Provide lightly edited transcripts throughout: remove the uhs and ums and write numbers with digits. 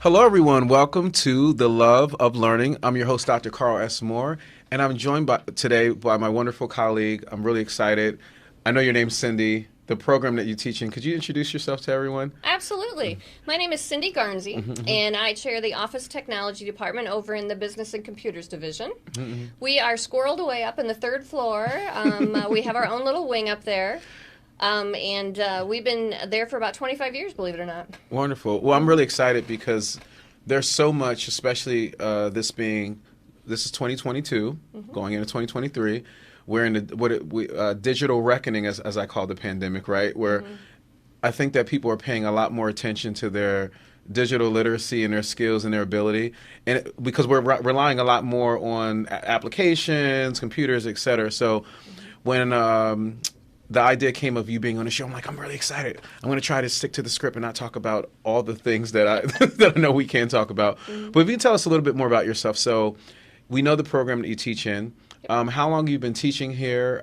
Hello, everyone. Welcome to The Love of Learning. I'm your host, Dr. Carl S. Moore, and I'm joined today by my wonderful colleague. I'm really excited. I know your name's Cindy. The program that you're teaching, could you introduce yourself to everyone? Absolutely. My name is Cindy Garnsey, and I chair the Office Technology Department over in the Business and Computers Division. We are squirreled away up in the third floor. We have our own little wing up there. And we've been there for about 25 years, believe it or not. Wonderful. Well, I'm really excited because there's so much, especially this is 2022, going into 2023. We're in digital reckoning, as I call the pandemic, right? Where I think that people are paying a lot more attention to their digital literacy and their skills and their ability, and because we're relying a lot more on applications, computers, et cetera. So when the idea came of you being on the show, I'm like, I'm really excited. I'm going to try to stick to the script and not talk about all the things that I that I know we can talk about. But if you can tell us a little bit more about yourself. So we know the program that you teach in. How long you've been teaching here,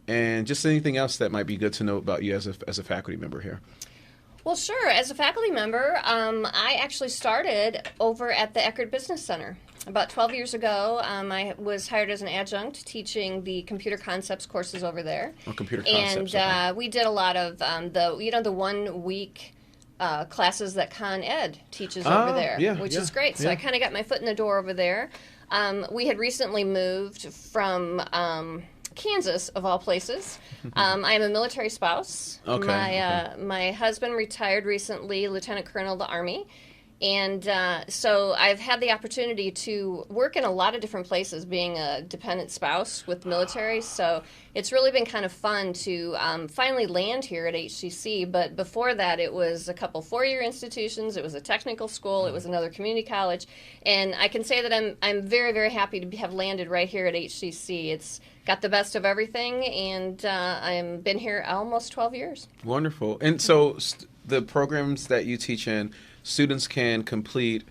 and just anything else that might be good to know about you as a faculty member here. Well, sure. As a faculty member, I actually started over at the Eckerd Business Center. About 12 years ago, I was hired as an adjunct teaching the computer concepts courses over there. Oh, computer concepts. And we did a lot of the 1 week classes that Con Ed teaches over there, which is great. So I kind of got my foot in the door over there. We had recently moved from Kansas, of all places. I am a military spouse. Okay. My husband retired recently, Lieutenant Colonel of the Army. And so I've had the opportunity to work in a lot of different places, being a dependent spouse with military. So it's really been kind of fun to finally land here at HCC. But before that, it was a couple four-year institutions. It was a technical school. It was another community college. And I can say that I'm very, very happy to have landed right here at HCC. It's got the best of everything, and I've been here almost 12 years. Wonderful. And so the programs that you teach in, students can complete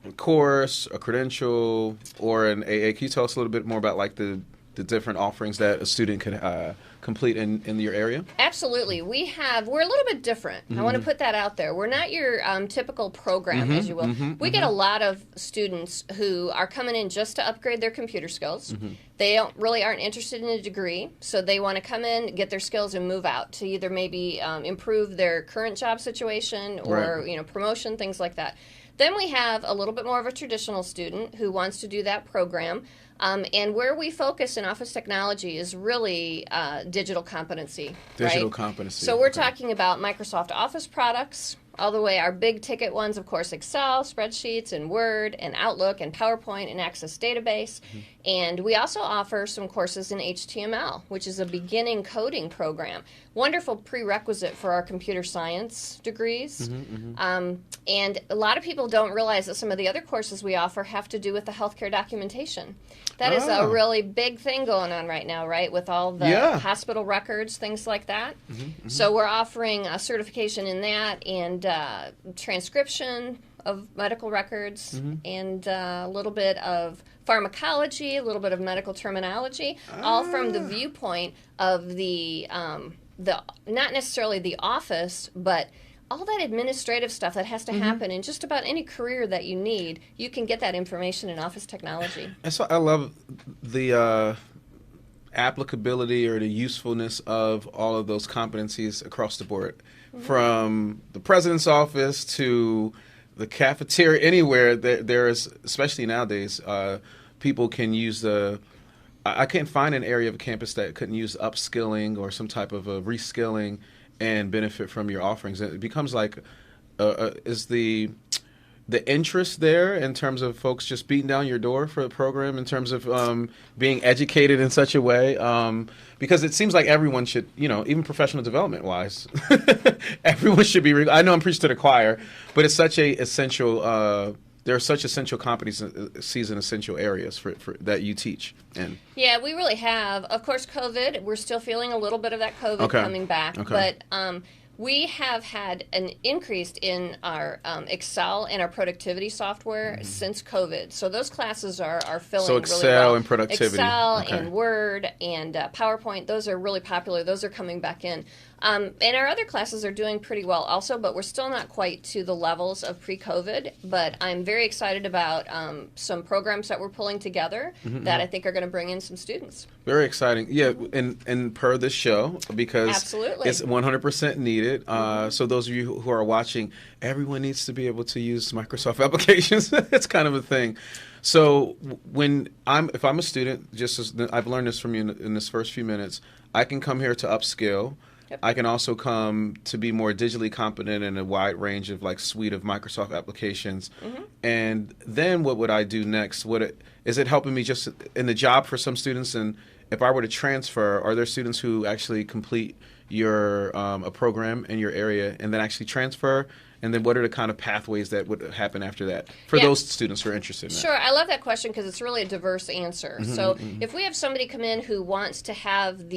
a course, a credential, or an AA. Can you tell us a little bit more about like the different offerings that a student can complete in your area? Absolutely. We're a little bit different. I want to put that out there. We're not your typical program, as you will. We get a lot of students who are coming in just to upgrade their computer skills. They aren't interested in a degree, so they want to come in, get their skills, and move out to either maybe improve their current job situation or promotion, things like that. Then we have a little bit more of a traditional student who wants to do that program. And where we focus in Office Technology is really digital competency. Digital competency. So we're talking about Microsoft Office products, all the way our big ticket ones, of course, Excel, spreadsheets, and Word, and Outlook, and PowerPoint, and Access Database. And we also offer some courses in HTML, which is a beginning coding program. Wonderful prerequisite for our computer science degrees. And a lot of people don't realize that some of the other courses we offer have to do with the healthcare documentation. That is a really big thing going on right now, right, with all the hospital records, things like that. So we're offering a certification in that and transcription of medical records and a little bit of pharmacology, a little bit of medical terminology, all from the viewpoint of the not necessarily the office, but all that administrative stuff that has to happen in just about any career that you need. You can get that information in Office Technology. And so I love the applicability or the usefulness of all of those competencies across the board, from the president's office to the cafeteria, anywhere. There is, especially nowadays, people can use I can't find an area of a campus that couldn't use upskilling or some type of a reskilling and benefit from your offerings. It becomes like, is the interest there in terms of folks just beating down your door for the program in terms of being educated in such a way? Because it seems like everyone should, even professional development wise, everyone should be. I know I'm preaching to the choir, but it's such a essential. There are such essential competencies in essential areas for that you teach. And yeah, we really have. Of course, COVID, we're still feeling a little bit of that COVID coming back. But we have had an increase in our Excel and our productivity software since COVID. So those classes are filling really well. So Excel and productivity. Excel and Word and PowerPoint, those are really popular. Those are coming back in. And our other classes are doing pretty well also, but we're still not quite to the levels of pre-COVID. But I'm very excited about some programs that we're pulling together that I think are going to bring in some students. Very exciting. Yeah, and per this show, because Absolutely. it's 100% needed. So those of you who are watching, everyone needs to be able to use Microsoft applications. It's kind of a thing. So if I'm a student, just as I've learned this from you in this first few minutes, I can come here to upskill. Yep. I can also come to be more digitally competent in a wide range of suite of Microsoft applications. And then what would I do next? Is it helping me just in the job for some students? And if I were to transfer, are there students who actually complete a program in your area and then actually transfer? And then what are the kind of pathways that would happen after that for those students who are interested in that? Sure. I love that question because it's really a diverse answer. So if we have somebody come in who wants to have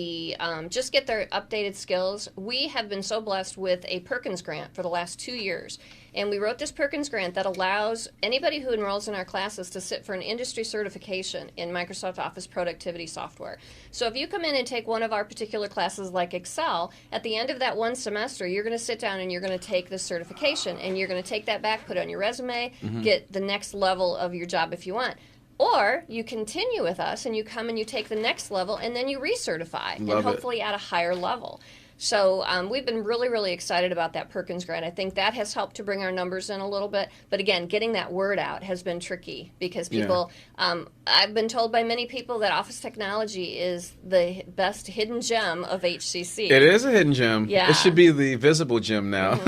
just get their updated skills, we have been so blessed with a Perkins grant for the last 2 years. And we wrote this Perkins grant that allows anybody who enrolls in our classes to sit for an industry certification in Microsoft Office productivity software. So if you come in and take one of our particular classes like Excel, at the end of that one semester, you're going to sit down and you're going to take this certification. And you're going to take that back, put it on your resume, get the next level of your job if you want. Or you continue with us and you come and you take the next level and then you recertify and hopefully at a higher level. So we've been really, really excited about that Perkins grant. I think that has helped to bring our numbers in a little bit. But again, getting that word out has been tricky because people, I've been told by many people that Office Technology is the best hidden gem of HCC. It is a hidden gem. Yeah. It should be the visible gem now. I'm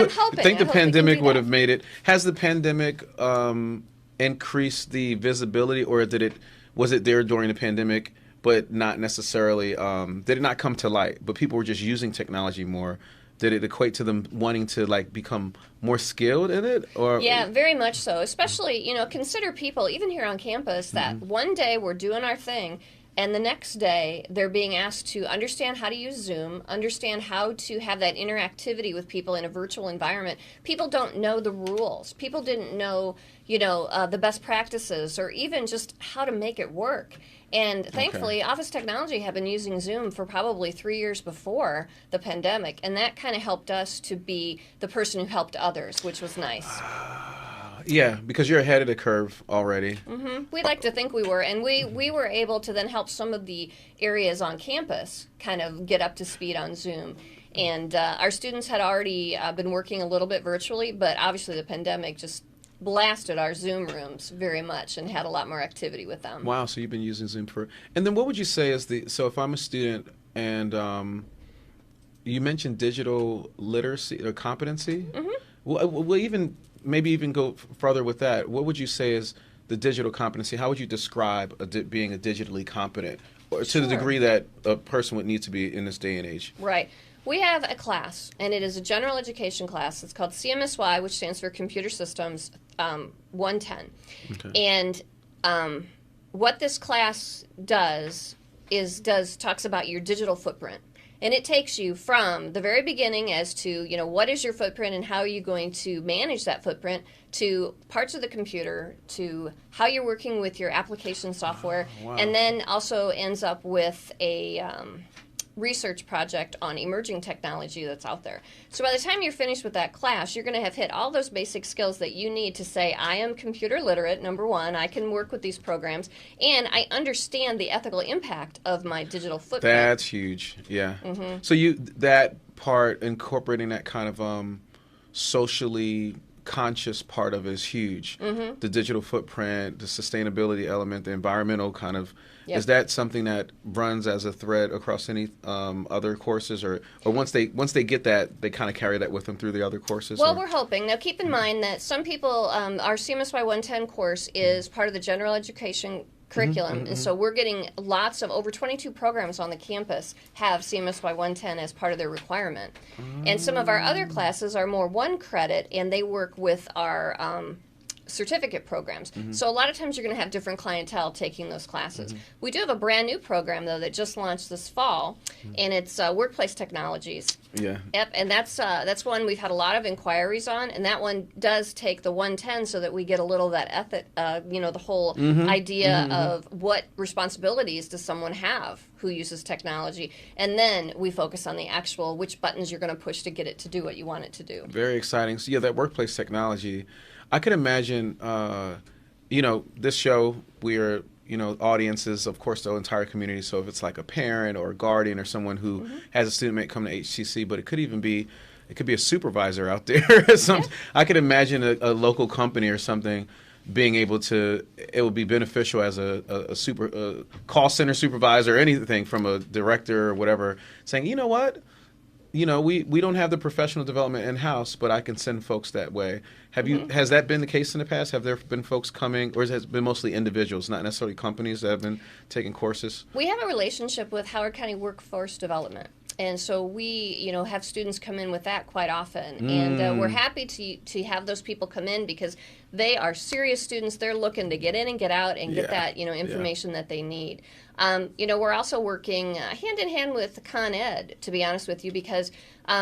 hoping. I think the I hope pandemic we would can do have made it. Has the pandemic increased the visibility, or was it there during the pandemic? But not necessarily, did it not come to light, but people were just using technology more? Did it equate to them wanting to become more skilled in it? Or Yeah, very much so. Especially, consider people, even here on campus, that one day we're doing our thing, and the next day they're being asked to understand how to use Zoom, understand how to have that interactivity with people in a virtual environment. People don't know the rules. People didn't know, the best practices or even just how to make it work. And thankfully, Office Technology had been using Zoom for probably 3 years before the pandemic, and that kind of helped us to be the person who helped others, which was nice. Yeah, because you're ahead of the curve already. We'd like to think we were, and we were able to then help some of the areas on campus kind of get up to speed on Zoom. And our students had already been working a little bit virtually, but obviously the pandemic just blasted our Zoom rooms very much and had a lot more activity with them. Wow, so you've been using Zoom and then what would you say is so if I'm a student and you mentioned digital literacy or competency, we'll maybe even go further with that. What would you say is the digital competency? How would you describe being a digitally competent, or to the degree that a person would need to be in this day and age? Right. We have a class, and it is a general education class. It's called CMSY, which stands for Computer Systems 110. Okay. And what this class does talks about your digital footprint. And it takes you from the very beginning as to, what is your footprint and how are you going to manage that footprint, to parts of the computer, to how you're working with your application software, and then also ends up with a research project on emerging technology that's out there. So by the time you're finished with that class, you're going to have hit all those basic skills that you need to say, I am computer literate, number one, I can work with these programs, and I understand the ethical impact of my digital footprint. That's huge, yeah. So that part, incorporating that kind of socially conscious part of it is huge. The digital footprint, the sustainability element, the environmental kind of. Yep. Is that something that runs as a thread across any other courses, or once they get that, they kind of carry that with them through the other courses? Well, we're hoping. Now, keep in mind that some people, our CMSY 110 course is part of the general education curriculum, and so we're getting lots of over 22 programs on the campus have CMSY 110 as part of their requirement. And some of our other classes are more one credit, and they work with our certificate programs. So a lot of times you're going to have different clientele taking those classes. We do have a brand new program, though, that just launched this fall, and it's workplace technologies. Yeah. Yep, and that's one we've had a lot of inquiries on, and that one does take the 110 so that we get a little of that ethic, the whole idea of what responsibilities does someone have who uses technology, and then we focus on the actual which buttons you're going to push to get it to do what you want it to do. Very exciting. So yeah, that workplace technology, I could imagine, this show, we are, audiences, of course, the entire community. So if it's like a parent or a guardian or someone who has a student come to HTC, but it could be a supervisor out there. I could imagine a local company or something being able to, it would be beneficial as a call center supervisor or anything from a director or whatever, saying, you know what? We don't have the professional development in-house, but I can send folks that way. Has that been the case in the past? Have there been folks coming, or has it been mostly individuals, not necessarily companies that have been taking courses? We have a relationship with Howard County Workforce Development. And so we, have students come in with that quite often. And we're happy to have those people come in because they are serious students. They're looking to get in and get out and get that, information that they need. We're also working hand in hand with Con Ed, to be honest with you, because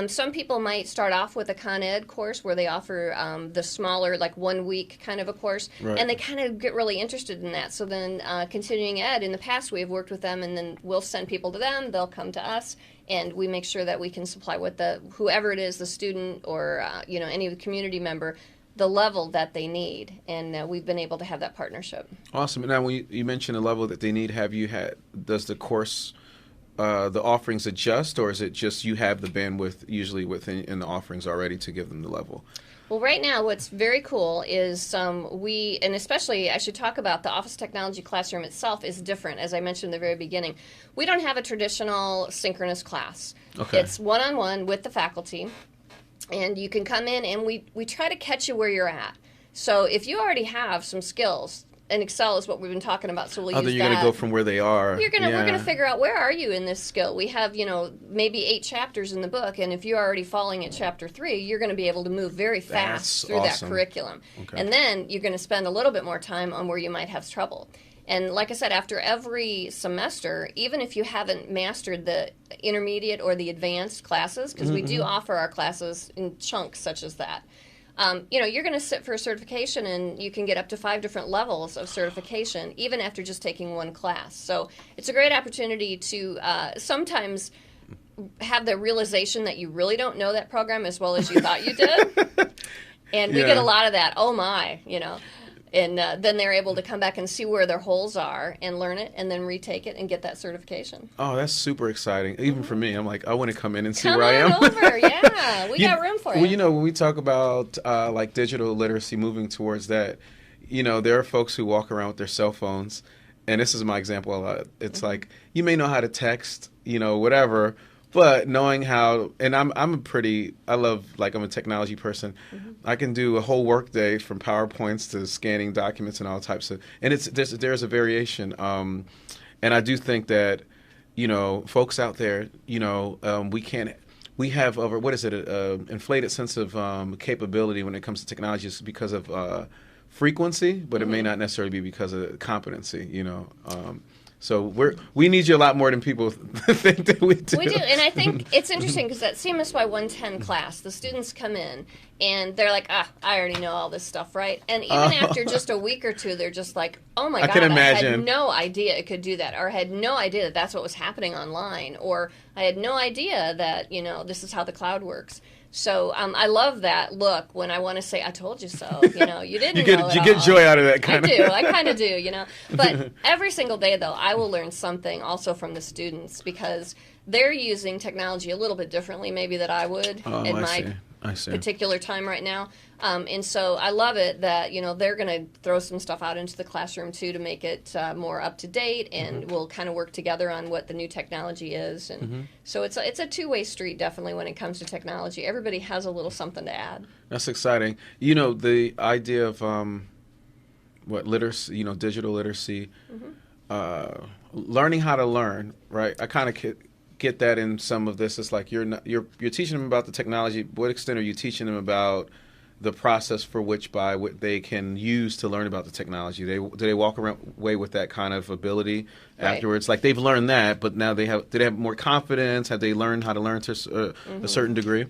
some people might start off with a Con Ed course where they offer the smaller, like 1 week kind of a course, and they kind of get really interested in that. So then continuing ed, in the past we've worked with them, and then we'll send people to them, they'll come to us, and we make sure that we can supply with whoever it is, the student or any community member, the level that they need, and we've been able to have that partnership. Awesome. Now, when you mentioned the level that they need, does the course, the offerings adjust, or is it just you have the bandwidth usually in the offerings already to give them the level? Well, right now, what's very cool is and especially I should talk about the Office Technology Classroom itself is different, as I mentioned in the very beginning. We don't have a traditional synchronous class. Okay. It's one-on-one with the faculty, and you can come in and we try to catch you where you're at. So if you already have some skills, and Excel is what we've been talking about, so we'll use that. You're going to go from where they are. We're going to figure out where are you in this skill. We have, maybe 8 chapters in the book, and if you're already falling at chapter 3, you're going to be able to move very fast through that curriculum. Okay. And then you're going to spend a little bit more time on where you might have trouble. And like I said, after every semester, even if you haven't mastered the intermediate or the advanced classes, because we do offer our classes in chunks such as that, you're going to sit for a certification, and you can get up to 5 different levels of certification, even after just taking one class. So it's a great opportunity to sometimes have the realization that you really don't know that program as well as you thought you did. And we get a lot of that, oh my, And then they're able to come back and see where their holes are and learn it and then retake it and get that certification. Oh, that's super exciting. Even for me, I'm like, I want to come in and see where I am. Come on over, yeah. We got room for you. Well, when we talk about like digital literacy, moving towards that, there are folks who walk around with their cell phones, and this is my example a lot. It's like, you may know how to text, whatever, but knowing how, and I'm a technology person. I can do a whole work day from PowerPoints to scanning documents and all types of, and there's a variation. And I do think that, folks out there, we have inflated sense of capability when it comes to technology just because of frequency, but it may not necessarily be because of competency, So we need you a lot more than people think that we do. We do, and I think it's interesting because that CMSY 110 class, the students come in and they're like, I already know all this stuff, right? And even after just a week or two, they're just like, oh my God, I had no idea it could do that, or I had no idea that that's what was happening online, or I had no idea that, this is how the cloud works. So I love that look when I want to say, I told you so. You didn't know it all. You get joy out of that kind of. I kind of do, But every single day, though, I will learn something also from the students because they're using technology a little bit differently maybe than I would in my particular time right now. And so I love it that, they're going to throw some stuff out into the classroom, too, to make it more up to date, and we'll kind of work together on what the new technology is. And so it's a two-way street, definitely, when it comes to technology. Everybody has a little something to add. That's exciting. The idea of literacy, digital literacy, learning how to learn, right? I kind of get that in some of this. It's like you're teaching them about the technology. What extent are you teaching them about the process for which what they can use to learn about the technology? Do they walk away with that kind of ability afterwards? Like they've learned that, but now do they have more confidence? Have they learned how to learn to a certain degree?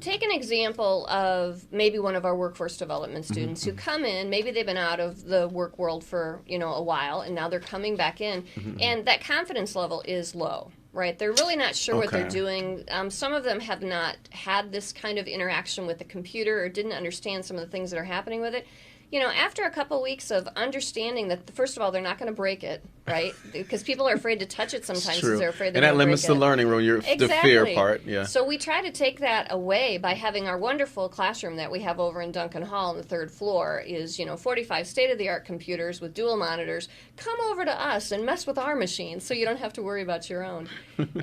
take an example of maybe one of our workforce development students who come in, maybe they've been out of the work world for, a while, and now they're coming back in, and that confidence level is low, right? They're really not sure what they're doing. Some of them have not had this kind of interaction with the computer or didn't understand some of the things that are happening with it. After a couple weeks of understanding that, first of all, they're not going to break it, right? Because people are afraid to touch it sometimes because they're afraid they're going to break it. And that limits the learning room, the fear part. Yeah. So we try to take that away by having our wonderful classroom that we have over in Duncan Hall on the third floor is, 45 state-of-the-art computers with dual monitors. Come over to us and mess with our machines so you don't have to worry about your own.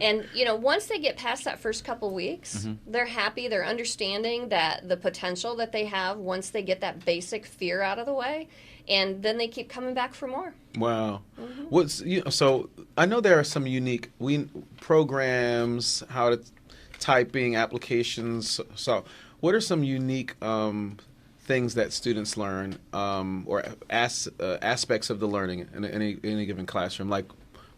And, once they get past that first couple weeks, they're happy, they're understanding that the potential that they have once they get that basic fear out of the way, and then they keep coming back for more. Wow. So I know there are some unique programs, typing applications. So what are some unique things that students learn or aspects of the learning in any given classroom? Like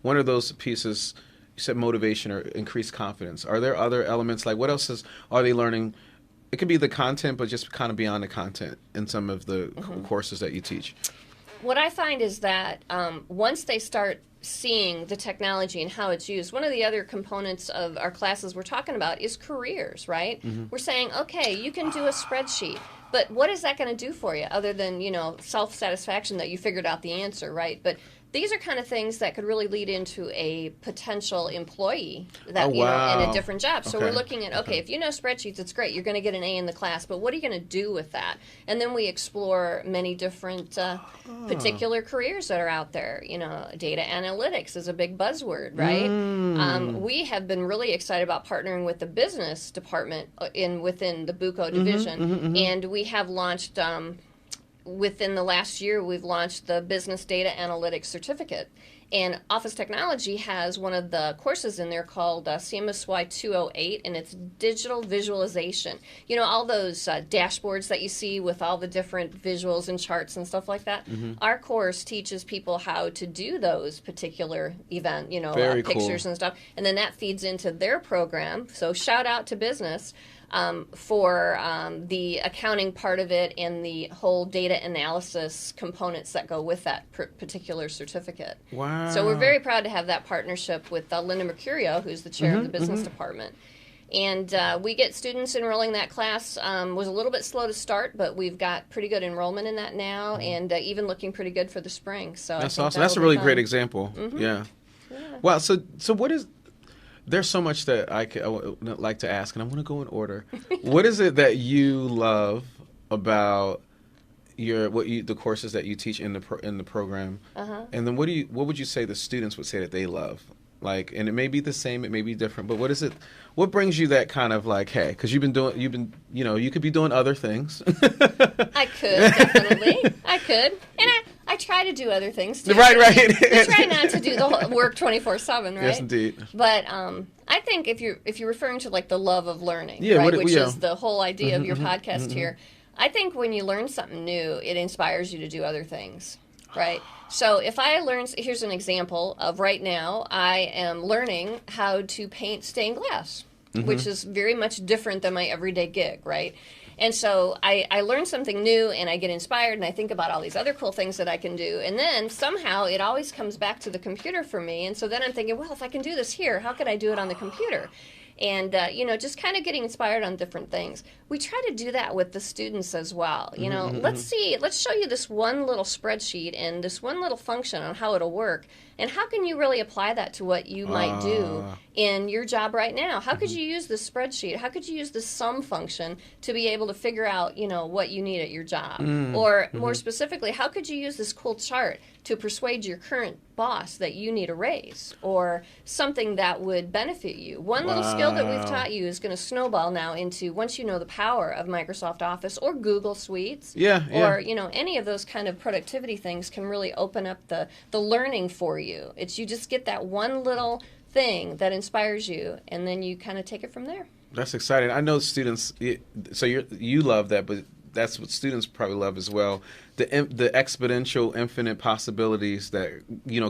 one of those pieces, you said motivation or increased confidence. Are there other elements? Like what else are they learning? It could be the content, but just kind of beyond the content in some of the courses that you teach. What I find is that once they start seeing the technology and how it's used, one of the other components of our classes we're talking about is careers, right? We're saying, okay, you can do a spreadsheet, but what is that going to do for you other than, self-satisfaction that you figured out the answer, right? But these are kind of things that could really lead into a potential employee that in a different job. So we're looking at, if you know spreadsheets, it's great. You're going to get an A in the class, but what are you going to do with that? And then we explore many different particular careers that are out there. Data analytics is a big buzzword, right? We have been really excited about partnering with the business department within the Buco division, and we have launched. Within the last year, we've launched the Business Data Analytics Certificate. And Office Technology has one of the courses in there called CMSY 208, and it's digital visualization. All those dashboards that you see with all the different visuals and charts and stuff like that. Our course teaches people how to do those particular pictures and stuff. And then that feeds into their program. So shout out to business. For the accounting part of it and the whole data analysis components that go with that particular certificate. Wow. So we're very proud to have that partnership with Linda Mercurio, who's the chair of the business department. And we get students enrolling that class. Was a little bit slow to start, but we've got pretty good enrollment in that now, and even looking pretty good for the spring. So that's awesome. That's a really great example. Yeah. Wow. So what is... There's so much that I would like to ask, and I want to go in order. What is it that you love about the courses that you teach in the program? And then what would you say the students would say that they love? Like, and it may be the same, it may be different, but what is it? What brings you that kind of like, hey, because you could be doing other things. I could definitely, and I try to do other things too. Right. I try not to do the whole work 24/7, right? Yes, indeed. But I think if you're referring to like the love of learning, right, which is the whole idea of your podcast here, I think when you learn something new, it inspires you to do other things, right? So if here's an example of right now, I am learning how to paint stained glass, which is very much different than my everyday gig, right? And so I learn something new, and I get inspired, and I think about all these other cool things that I can do. And then somehow it always comes back to the computer for me. And so then I'm thinking, well, if I can do this here, how could I do it on the computer? And, just kind of getting inspired on different things. We try to do that with the students as well. Let's show you this one little spreadsheet and this one little function on how it'll work. And how can you really apply that to what you might do in your job right now? How could you use this spreadsheet? How could you use this sum function to be able to figure out, what you need at your job? Or more specifically, how could you use this cool chart to persuade your current boss that you need a raise or something that would benefit you? One little skill that we've taught you is going to snowball now into, once you know the power of Microsoft Office or Google Suites, or any of those kind of productivity things can really open up the learning for you. You just get that one little thing that inspires you, and then you kind of take it from there. That's exciting. I know students. So you love that, but that's what students probably love as well. The exponential, infinite possibilities that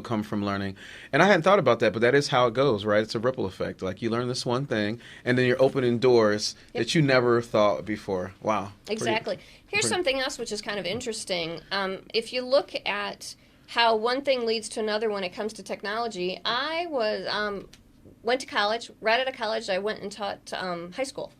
come from learning. And I hadn't thought about that, but that is how it goes, right? It's a ripple effect. Like you learn this one thing, and then you're opening doors that you never thought before. Wow. Exactly. Here's something else which is kind of interesting. If you look at how one thing leads to another when it comes to technology, I went to college. Right out of college, I went and taught high school.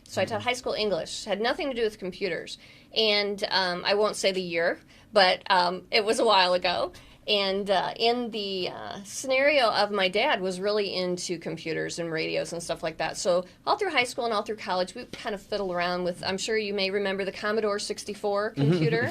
So I taught high school English. Had nothing to do with computers. And I won't say the year, but it was a while ago. And in the scenario of my dad was really into computers and radios and stuff like that. So all through high school and all through college, we kind of fiddled around with, I'm sure you may remember the Commodore 64 computer.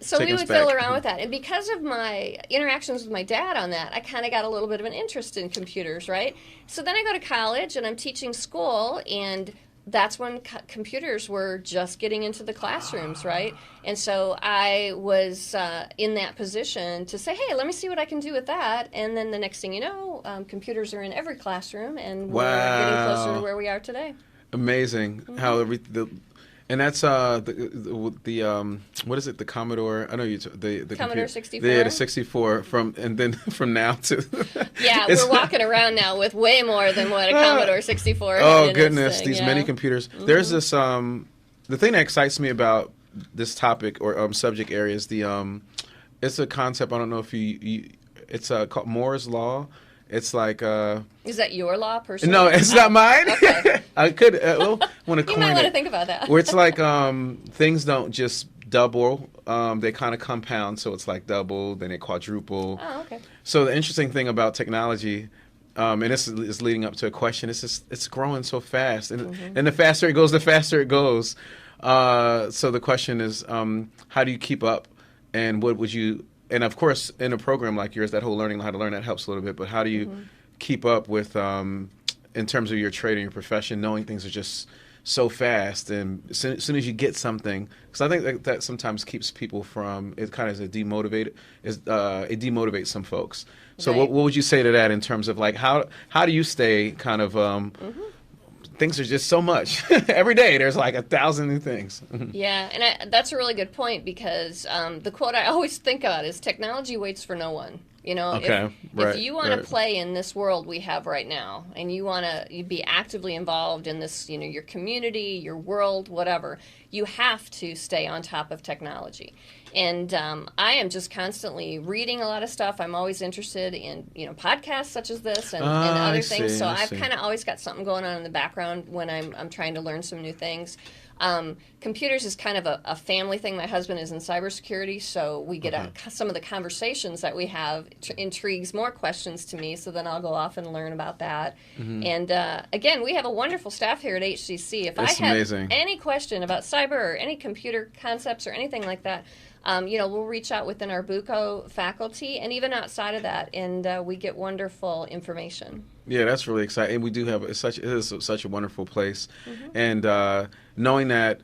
So we would fiddle around with that. And because of my interactions with my dad on that, I kind of got a little bit of an interest in computers, right? So then I go to college and I'm teaching school, and that's when computers were just getting into the classrooms, right? And so I was in that position to say, hey, let me see what I can do with that. And then the next thing you know, computers are in every classroom, and we're getting closer to where we are today. Amazing. How and that's the what is it? The Commodore? I know the Commodore 64. The 64 and then from now to yeah, we're walking around now with way more than what a Commodore 64 had. Oh goodness, these many computers. There's this the thing that excites me about this topic or subject area is it's a concept. I don't know if it's called Moore's Law. It's like is that your law personally? No, it's not mine. Okay. I could want to coin you might want to think about that. Where it's like things don't just double, they kind of compound. So it's like double, then it quadruple. Oh, okay. So the interesting thing about technology, and this is leading up to a question, it's growing so fast, and the faster it goes, the faster it goes. So the question is, how do you keep up, and what would you? And of course, in a program like yours, that whole learning how to learn, that helps a little bit. But how do you keep up with, in terms of your trade and your profession, knowing things are just so fast, and as soon as you get something, because I think that sometimes keeps people from, it kind of it demotivates some folks. So Right. what would you say to that in terms of like how do you stay kind of things are just so much every day. There's like 1,000 new things. Yeah, and that's a really good point, because the quote I always think about is technology waits for no one. You know, if you want to play in this world we have right now, and you want to be actively involved in this, your community, your world, whatever, you have to stay on top of technology. And I am just constantly reading a lot of stuff. I'm always interested in, podcasts such as this and other things. So I've kind of always got something going on in the background when I'm trying to learn some new things. Computers is kind of a family thing. My husband is in cybersecurity, so we get some of the conversations that we have intrigues more questions to me, so then I'll go off and learn about that. And again, we have a wonderful staff here at HCC. If I have any question about cyber or any computer concepts or anything like that, we'll reach out within our BUCO faculty and even outside of that, and we get wonderful information. Yeah, that's really exciting. And we do have it is such a wonderful place, and knowing that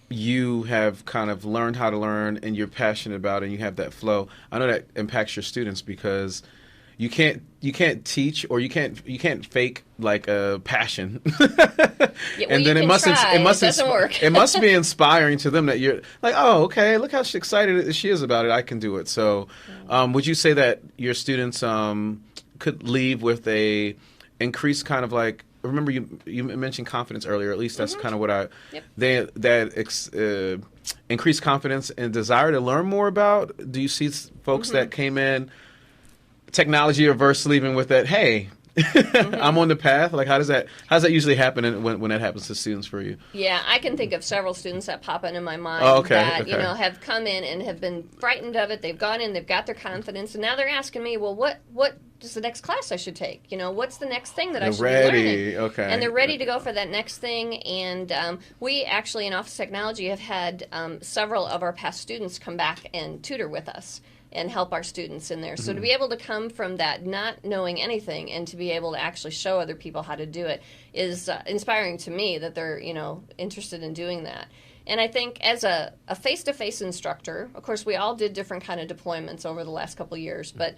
you have kind of learned how to learn and you're passionate about it and you have that flow, I know that impacts your students, because you can't teach, or you can't fake like a passion. And then it doesn't work. It must be inspiring to them that you're like, oh, okay, look how excited she is about it. I can do it. So, would you say that your students could leave with a increased kind of like? Remember, you mentioned confidence earlier. At least that's kind of what increased confidence and desire to learn more about. Do you see folks that came in technology averse leaving with that? Hey, I'm on the path. Like, how does that usually happen when that happens to students for you? Yeah, I can think of several students that pop into my mind that have come in and have been frightened of it. They've gone in, they've got their confidence, and now they're asking me, well, what is the next class I should take? What's the next thing that I should be learning? Okay. And they're ready to go for that next thing. And we actually in Office Technology have had several of our past students come back and tutor with us and help our students in there. So to be able to come from that not knowing anything and to be able to actually show other people how to do it is inspiring to me, that they're interested in doing that. And I think as a face-to-face instructor, of course, we all did different kind of deployments over the last couple of years, but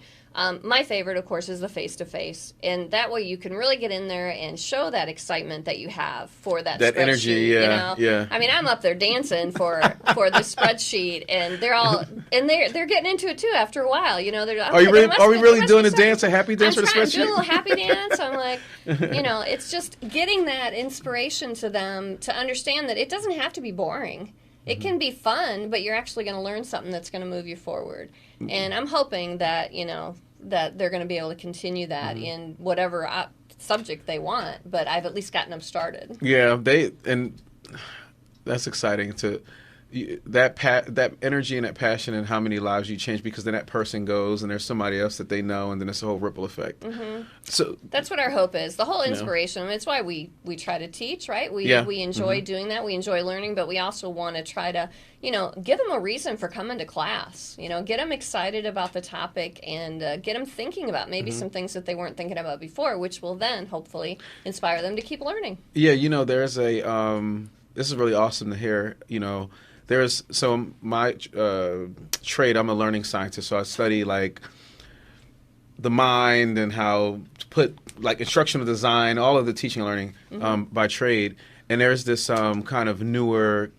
my favorite, of course, is the face-to-face. And that way you can really get in there and show that excitement that you have for that That energy, spreadsheet, yeah, you know? yeah. I mean, I'm up there dancing for the spreadsheet, and they're getting into it too after a while. You know, they're Are we really doing a dance, a happy dance for the I'm spreadsheet? doing a little happy dance. I'm like, you know, it's just getting that inspiration to them to understand that it doesn't have to be boring. It can be fun, but you're actually going to learn something that's going to move you forward. And I'm hoping that, you know, that they're going to be able to continue that in whatever subject they want. But I've at least gotten them started. Yeah, and that's exciting to that energy and that passion and how many lives you change, because then that person goes and there's somebody else that they know, and then it's a whole ripple effect. So that's what our hope is. The whole inspiration. I mean, it's why we try to teach, right? We enjoy doing that. We enjoy learning, but we also want to try to, you know, give them a reason for coming to class. You know, get them excited about the topic and get them thinking about maybe some things that they weren't thinking about before, which will then hopefully inspire them to keep learning. Yeah, you know, there's a this is really awesome to hear. You know, so my trade, I'm a learning scientist, so I study like the mind and how to put like instructional design, all of the teaching and learning by trade. And there's this kind of newer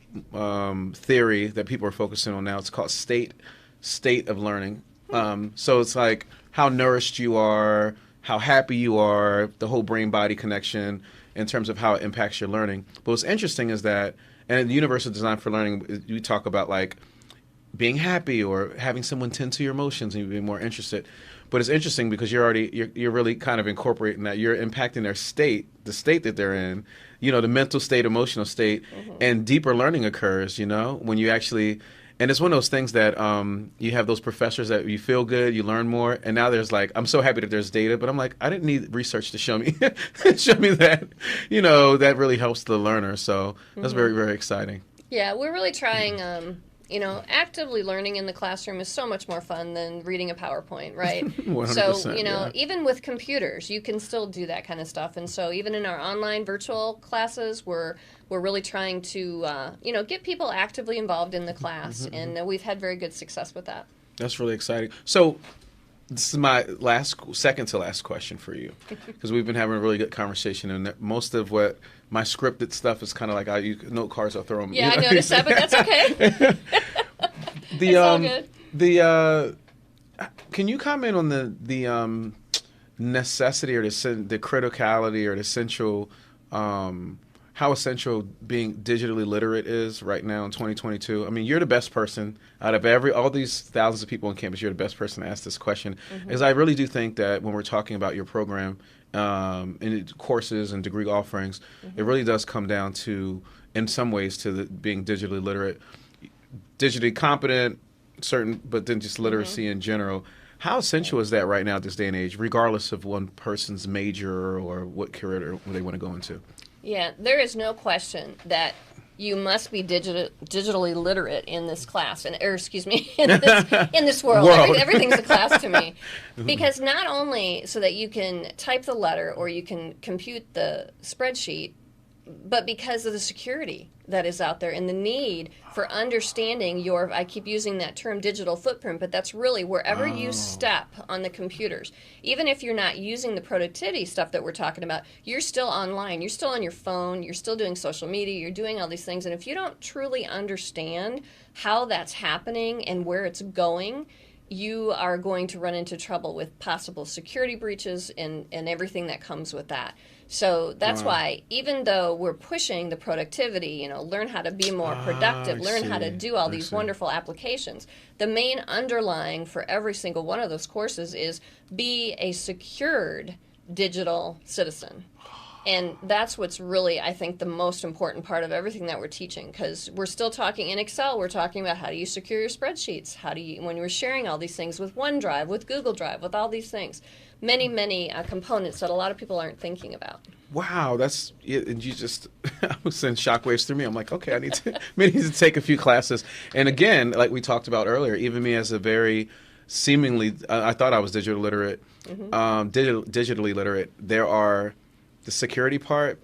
theory that people are focusing on now. It's called state of learning. So it's like how nourished you are, how happy you are, the whole brain-body connection in terms of how it impacts your learning. But what's interesting is that, and in the Universal Design for Learning, we talk about like being happy or having someone tend to your emotions and you be more interested. But it's interesting because you're really kind of incorporating that. You're impacting their state, the state that they're in, you know, the mental state, emotional state, and deeper learning occurs, you know, when you actually, and it's one of those things that you have those professors that you feel good, you learn more, and now there's like, I'm so happy that there's data, but I'm like, I didn't need research to show me, that, you know, that really helps the learner. So that's very, very exciting. Yeah, we're really trying, you know, actively learning in the classroom is so much more fun than reading a PowerPoint, right? 100%, so, you know, even with computers, you can still do that kind of stuff. And so even in our online virtual classes, we're really trying to, you know, get people actively involved in the class. And we've had very good success with that. That's really exciting. So this is my second to last question for you, because we've been having a really good conversation, and most of what my scripted stuff is kind of like note cards, I'll throw them. Yeah, I noticed that, but that's okay. It's all good. Can you comment on the necessity or the criticality or the essential, how essential being digitally literate is right now in 2022? I mean, you're the best person out of all these thousands of people on campus. You're the best person to ask this question, because I really do think that when we're talking about your program and courses and degree offerings, it really does come down to, in some ways, to being digitally literate, digitally competent, but then just literacy in general. How essential is that right now at this day and age, regardless of one person's major or what career they want to go into? Yeah, there is no question that you must be digitally literate in this class, in this world. Everything's a class to me, because not only so that you can type the letter or you can compute the spreadsheet, but because of the security that is out there and the need for understanding I keep using that term digital footprint, but that's really wherever you step on the computers. Even if you're not using the productivity stuff that we're talking about, you're still online, you're still on your phone, you're still doing social media, you're doing all these things. And if you don't truly understand how that's happening and where it's going, you are going to run into trouble with possible security breaches and everything that comes with that. So that's why, even though we're pushing the productivity, you know, learn how to be more productive, learn how to do all these wonderful applications, the main underlying for every single one of those courses is be a secured digital citizen. And that's what's really, I think, the most important part of everything that we're teaching, because we're still talking in Excel, we're talking about how do you secure your spreadsheets, when you're sharing all these things with OneDrive, with Google Drive, with all these things. Many components that a lot of people aren't thinking about. Wow, that's it. And you just I was sending shockwaves through me. I'm like, okay, I need to take a few classes. And again, like we talked about earlier, even me as a very seemingly, I thought I was digitally literate, digitally literate. There are the security part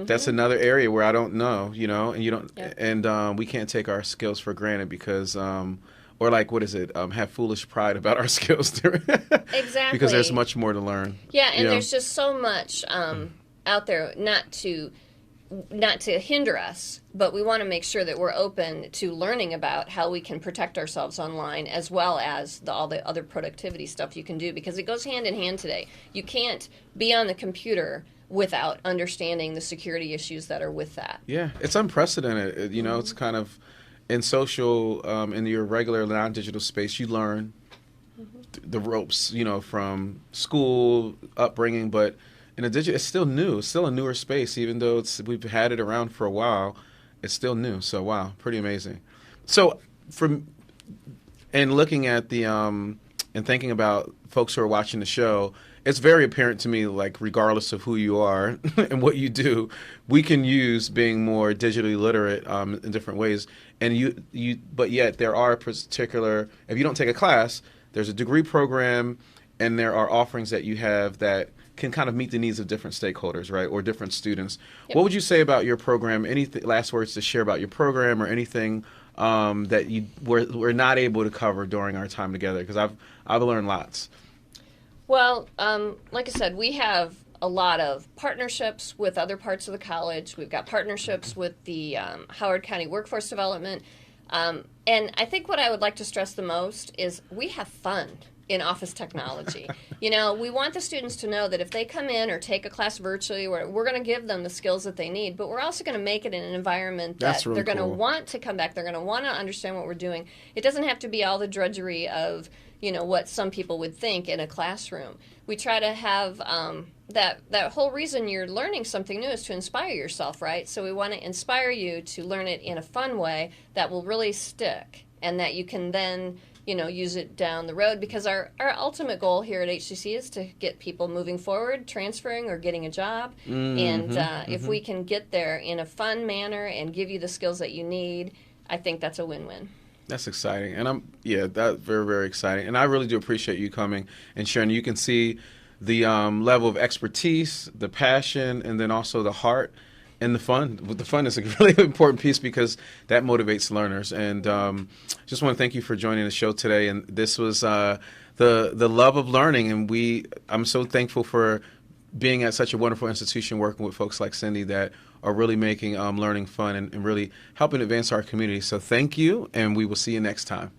That's another area where I don't know, you know, and you don't, Yep. and we can't take our skills for granted because, or like, what is it? Have foolish pride about our skills Exactly. because there's much more to learn. Yeah, and you know? there's just so much out there not to hinder us, but we want to make sure that we're open to learning about how we can protect ourselves online, as well as all the other productivity stuff you can do, because it goes hand in hand today. You can't be on the computer without understanding the security issues that are with that. Yeah, it's unprecedented. You know, it's kind of in social, in your regular non-digital space, you learn the ropes, you know, from school upbringing, but in a digital, it's still new. It's still a newer space, even though we've had it around for a while. It's still new. So wow, pretty amazing. So and looking at the and thinking about folks who are watching the show, it's very apparent to me, like regardless of who you are and what you do, we can use being more digitally literate in different ways. And but yet there are particular. If you don't take a class, there's a degree program, and there are offerings that you have that can kind of meet the needs of different stakeholders, right, or different students. Yep. What would you say about your program? Any last words to share about your program, or anything that you were not able to cover during our time together? Because I've learned lots. Well, like I said, we have a lot of partnerships with other parts of the college. We've got partnerships with the Howard County Workforce Development. And I think what I would like to stress the most is we have fun in office technology. You know, we want the students to know that if they come in or take a class virtually, we're going to give them the skills that they need, but we're also going to make it in an environment that really they're going to cool. want to come back. They're going to want to understand what we're doing. It doesn't have to be all the drudgery of, you know, what some people would think in a classroom. We try to have that whole reason you're learning something new is to inspire yourself, right? So we want to inspire you to learn it in a fun way that will really stick, and that you can then, you know, use it down the road, because our ultimate goal here at HCC is to get people moving forward, transferring, or getting a job. And if we can get there in a fun manner and give you the skills that you need, I think that's a win-win. That's exciting. And that's very, very exciting. And I really do appreciate you coming and sharing. You can see the level of expertise, the passion, and then also the heart and the fun. The fun is a really important piece because that motivates learners. And just want to thank you for joining the show today. And this was the love of learning. And I'm so thankful for being at such a wonderful institution, working with folks like Cindy that are really making learning fun and really helping advance our community. So thank you, and we will see you next time.